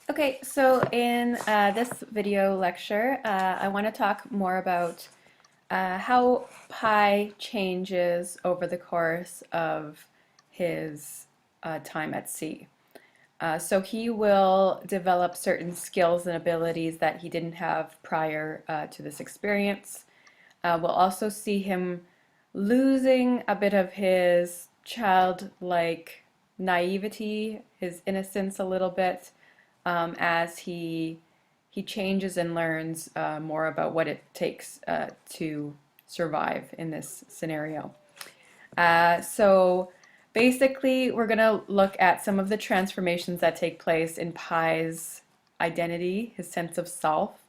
Okay, so in this video lecture, I want to talk more about how Pi changes over the course of his time at sea. So he will develop certain skills and abilities that he didn't have prior to this experience. We'll also see him losing a bit of his childlike naivety, his innocence a little bit, as he changes and learns more about what it takes to survive in this scenario. So basically, we're going to look at some of the transformations that take place in Pi's identity, his sense of self,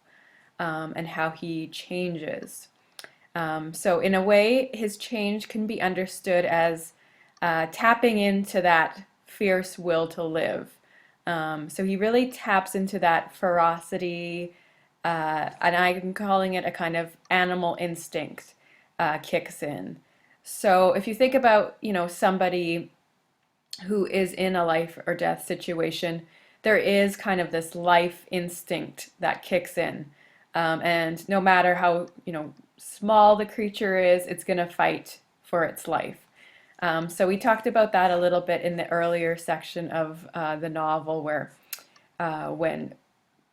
and how he changes. So in a way, his change can be understood as tapping into that fierce will to live. So he really taps into that ferocity, and I'm calling it a kind of animal instinct kicks in. So if you think about, somebody who is in a life or death situation, there is kind of this life instinct that kicks in. And no matter how, small the creature is, it's going to fight for its life. So we talked about that a little bit in the earlier section of the novel where when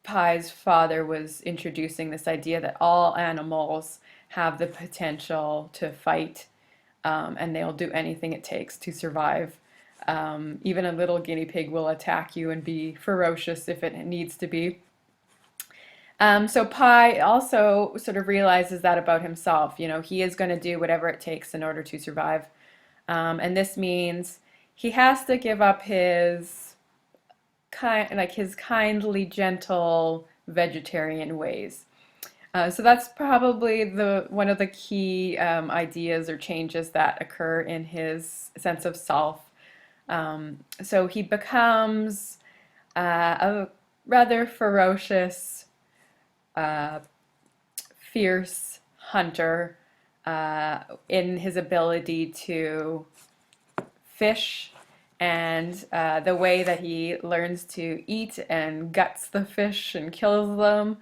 Pi's father was introducing this idea that all animals have the potential to fight, and they'll do anything it takes to survive. Even a little guinea pig will attack you and be ferocious if it needs to be. So Pi also sort of realizes that about himself. He is going to do whatever it takes in order to survive. And this means he has to give up his kindly, gentle vegetarian ways. So that's probably the one of the key ideas or changes that occur in his sense of self. So he becomes a rather ferocious, uh, fierce hunter in his ability to fish and the way that he learns to eat and guts the fish and kills them.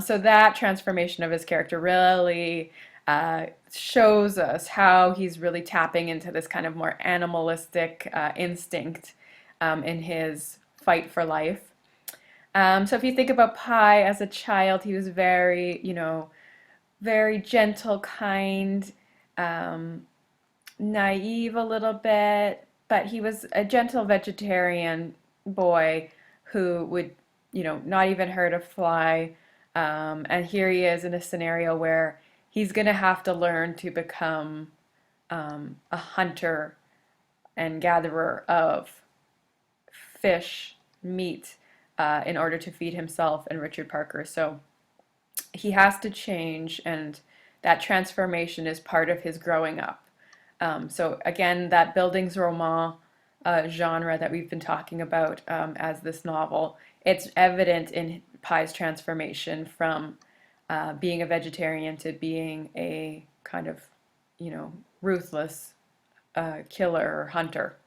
So that transformation of his character really shows us how he's really tapping into this kind of more animalistic instinct in his fight for life. So if you think about Pi as a child, he was very, very gentle, kind, um, naive a little bit, but he was a gentle vegetarian boy who would, not even hurt a fly. And here he is in a scenario where he's going to have to learn to become a hunter and gatherer of fish, meat, in order to feed himself and Richard Parker. So he has to change, and that transformation is part of his growing up. So again, that Bildungsroman genre that we've been talking about as this novel, it's evident in Pi's transformation from being a vegetarian to being a kind of, ruthless killer or hunter.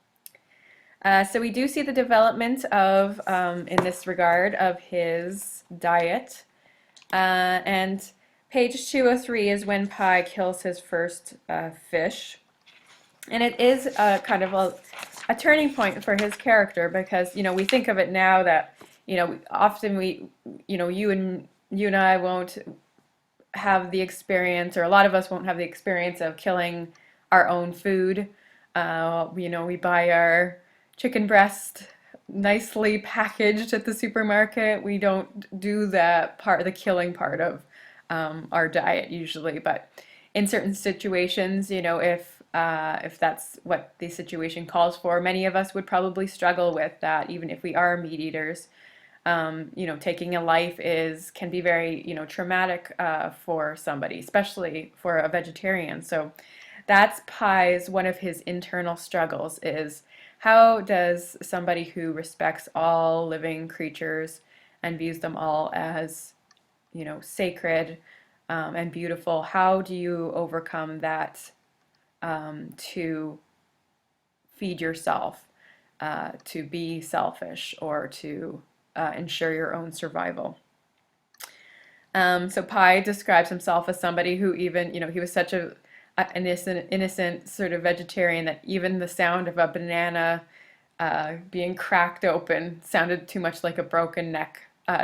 So we do see the development of, in this regard, of his diet. And page 203 is when Pi kills his first fish. And it is kind of a turning point for his character because, we think of it now that, often you and I won't have the experience, or a lot of us won't have the experience of killing our own food. We buy our chicken breast nicely packaged at the supermarket. We don't do the killing part of our diet usually, but in certain situations, if that's what the situation calls for, many of us would probably struggle with that, even if we are meat eaters. Taking a life can be very, traumatic for somebody, especially for a vegetarian. So that's Pi's, one of his internal struggles is how does somebody who respects all living creatures and views them all as, sacred and beautiful, how do you overcome that to feed yourself, to be selfish, or to ensure your own survival. So Pi describes himself as somebody who even, he was such a innocent sort of vegetarian that even the sound of a banana being cracked open sounded too much like a broken neck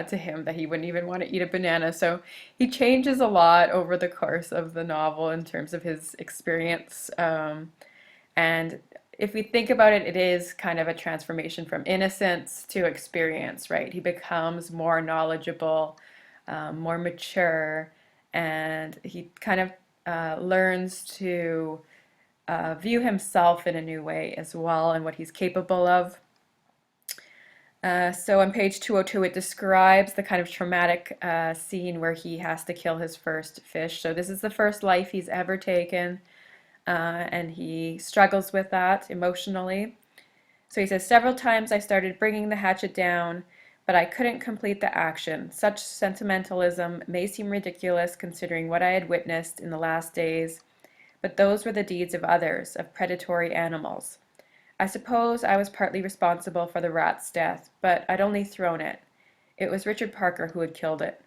to him, that he wouldn't even want to eat a banana. So he changes a lot over the course of the novel in terms of his experience. And if we think about it, it is kind of a transformation from innocence to experience, right? He becomes more knowledgeable, more mature, and he kind of learns to view himself in a new way as well and what he's capable of. So on page 202, it describes the kind of traumatic scene where he has to kill his first fish. So this is the first life he's ever taken, and he struggles with that emotionally. So he says, several times I started bringing the hatchet down, but I couldn't complete the action. Such sentimentalism may seem ridiculous considering what I had witnessed in the last days, but those were the deeds of others, of predatory animals. I suppose I was partly responsible for the rat's death, but I'd only thrown it. It was Richard Parker who had killed it.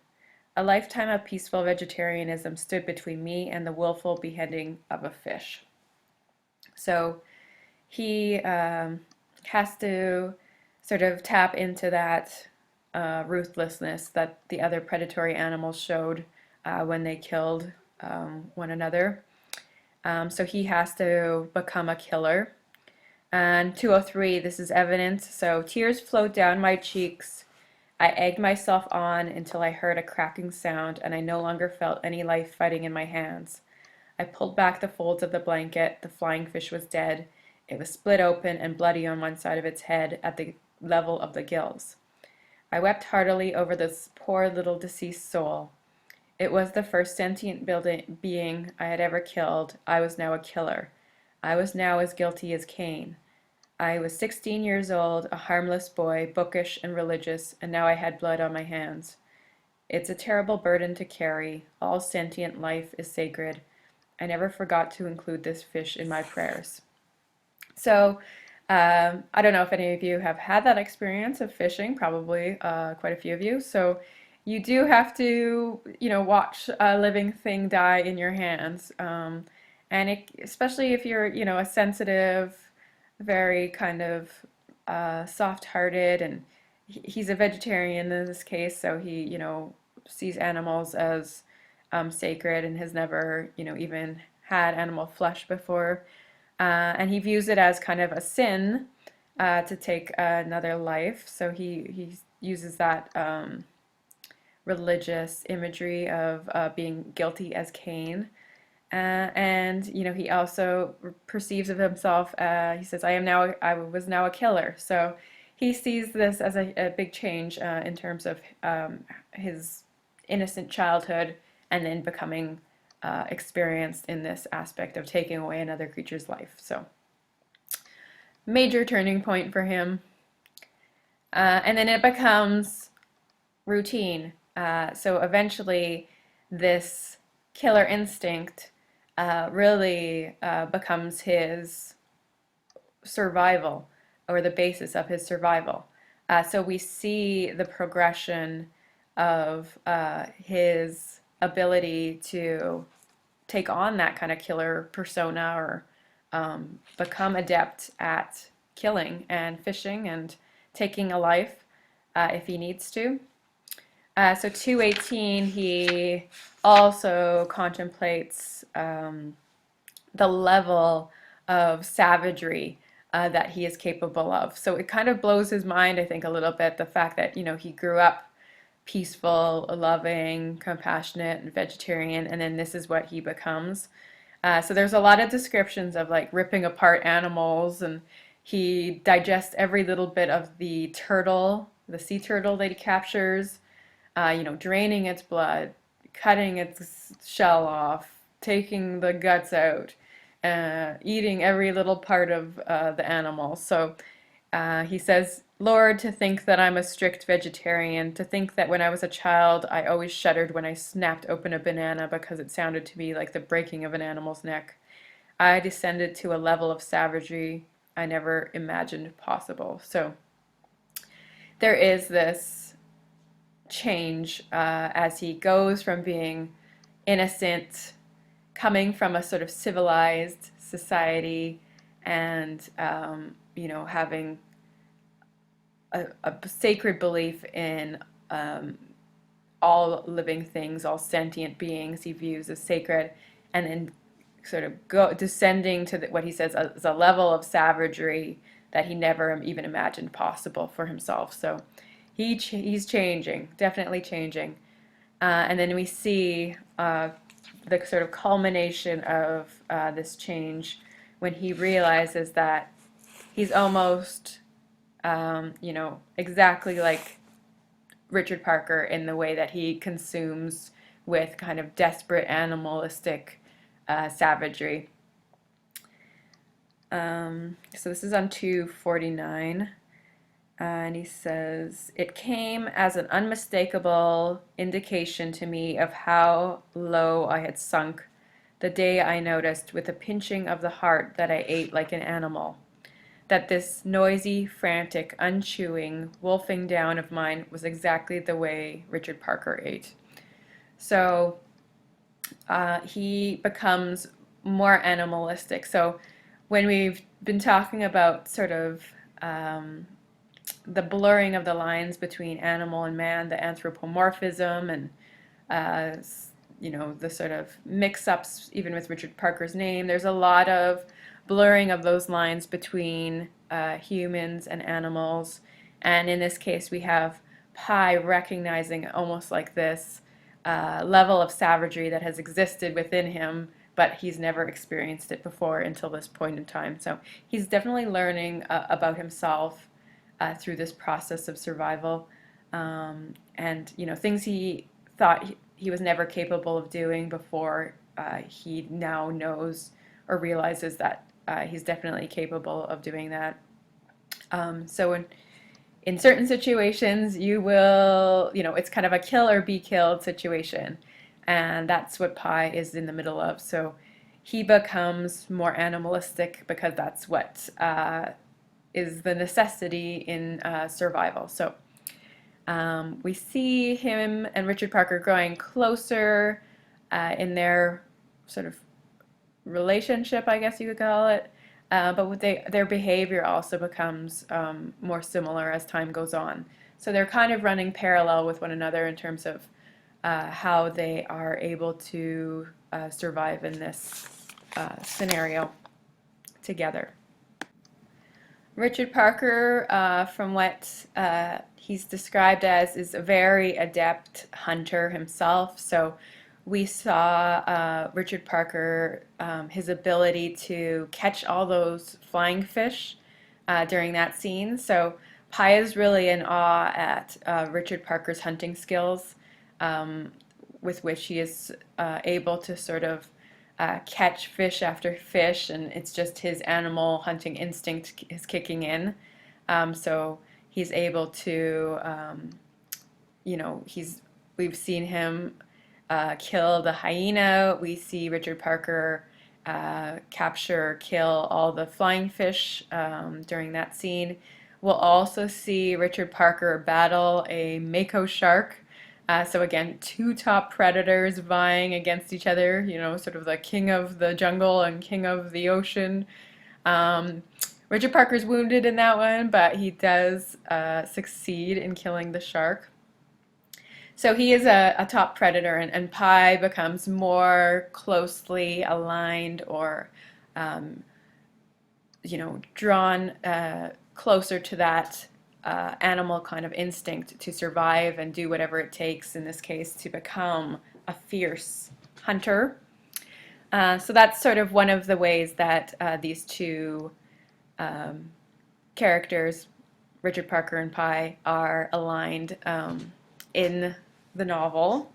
A lifetime of peaceful vegetarianism stood between me and the willful beheading of a fish. So he has to sort of tap into that ruthlessness that the other predatory animals showed when they killed one another. So he has to become a killer. And 203, this is evidence. So tears flowed down my cheeks. I egged myself on until I heard a cracking sound and I no longer felt any life fighting in my hands. I pulled back the folds of the blanket. The flying fish was dead. It was split open and bloody on one side of its head at the level of the gills. I wept heartily over this poor little deceased soul. It was the first sentient being I had ever killed. I was now a killer. I was now as guilty as Cain. I was 16 years old, a harmless boy, bookish and religious, and now I had blood on my hands. It's a terrible burden to carry. All sentient life is sacred. I never forgot to include this fish in my prayers. So, I don't know if any of you have had that experience of fishing, probably quite a few of you. So, you do have to, watch a living thing die in your hands. And especially if you're, a sensitive, very kind of soft-hearted, and he's a vegetarian in this case, so he, sees animals as sacred and has never, even had animal flesh before. And he views it as kind of a sin to take another life, so he uses that religious imagery of being guilty as Cain. And he also perceives of himself, he says, I was now a killer. So he sees this as a big change in terms of his innocent childhood and then becoming experienced in this aspect of taking away another creature's life. So major turning point for him. And then it becomes routine. So eventually this killer instinct really becomes his survival, or the basis of his survival. So we see the progression of his ability to take on that kind of killer persona, or become adept at killing and fishing and taking a life if he needs to. So 218, he also contemplates the level of savagery that he is capable of. So it kind of blows his mind, I think, a little bit, the fact that, he grew up peaceful, loving, compassionate, and vegetarian, and then this is what he becomes. So there's a lot of descriptions of like ripping apart animals, and he digests every little bit of the turtle, the sea turtle that he captures, draining its blood, cutting its shell off, taking the guts out, eating every little part of the animal. So he says, Lord, to think that I'm a strict vegetarian, to think that when I was a child I always shuddered when I snapped open a banana because it sounded to me like the breaking of an animal's neck. I descended to a level of savagery I never imagined possible. So there is this change as he goes from being innocent, coming from a sort of civilized society, and having a sacred belief in all living things, all sentient beings he views as sacred, and then sort of descending to what he says is a level of savagery that he never even imagined possible for himself. So he's changing, definitely changing. And then we see the sort of culmination of this change when he realizes that he's almost, exactly like Richard Parker in the way that he consumes with kind of desperate animalistic savagery. So this is on 249. And he says, "It came as an unmistakable indication to me of how low I had sunk the day I noticed with a pinching of the heart that I ate like an animal, that this noisy, frantic, unchewing, wolfing down of mine was exactly the way Richard Parker ate." So he becomes more animalistic. So when we've been talking about sort of the blurring of the lines between animal and man, the anthropomorphism, and the sort of mix-ups even with Richard Parker's name, there's a lot of blurring of those lines between humans and animals. And in this case, we have Pi recognizing almost like this level of savagery that has existed within him, but he's never experienced it before until this point in time. So he's definitely learning about himself through this process of survival, and things he thought he was never capable of doing before, he now knows or realizes that he's definitely capable of doing that. So in certain situations, you will, it's kind of a kill or be killed situation, and that's what Pi is in the middle of. So he becomes more animalistic because that's what is the necessity in survival. So we see him and Richard Parker growing closer in their sort of relationship, I guess you could call it. But their behavior also becomes more similar as time goes on. So they're kind of running parallel with one another in terms of how they are able to survive in this scenario together. Richard Parker, from what he's described as, is a very adept hunter himself. So we saw Richard Parker, his ability to catch all those flying fish during that scene. So Pi is really in awe at Richard Parker's hunting skills, with which he is able to sort of catch fish after fish, and it's just his animal hunting instinct is kicking in. So he's able to, we've seen him kill the hyena. We see Richard Parker kill all the flying fish during that scene. We'll also see Richard Parker battle a mako shark. So again, two top predators vying against each other, sort of the king of the jungle and king of the ocean. Richard Parker's wounded in that one, but he does succeed in killing the shark. So he is a top predator, and Pi becomes more closely aligned or, drawn closer to that animal kind of instinct to survive and do whatever it takes, in this case, to become a fierce hunter. So that's sort of one of the ways that these two characters, Richard Parker and Pi, are aligned in the novel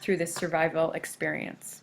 through this survival experience.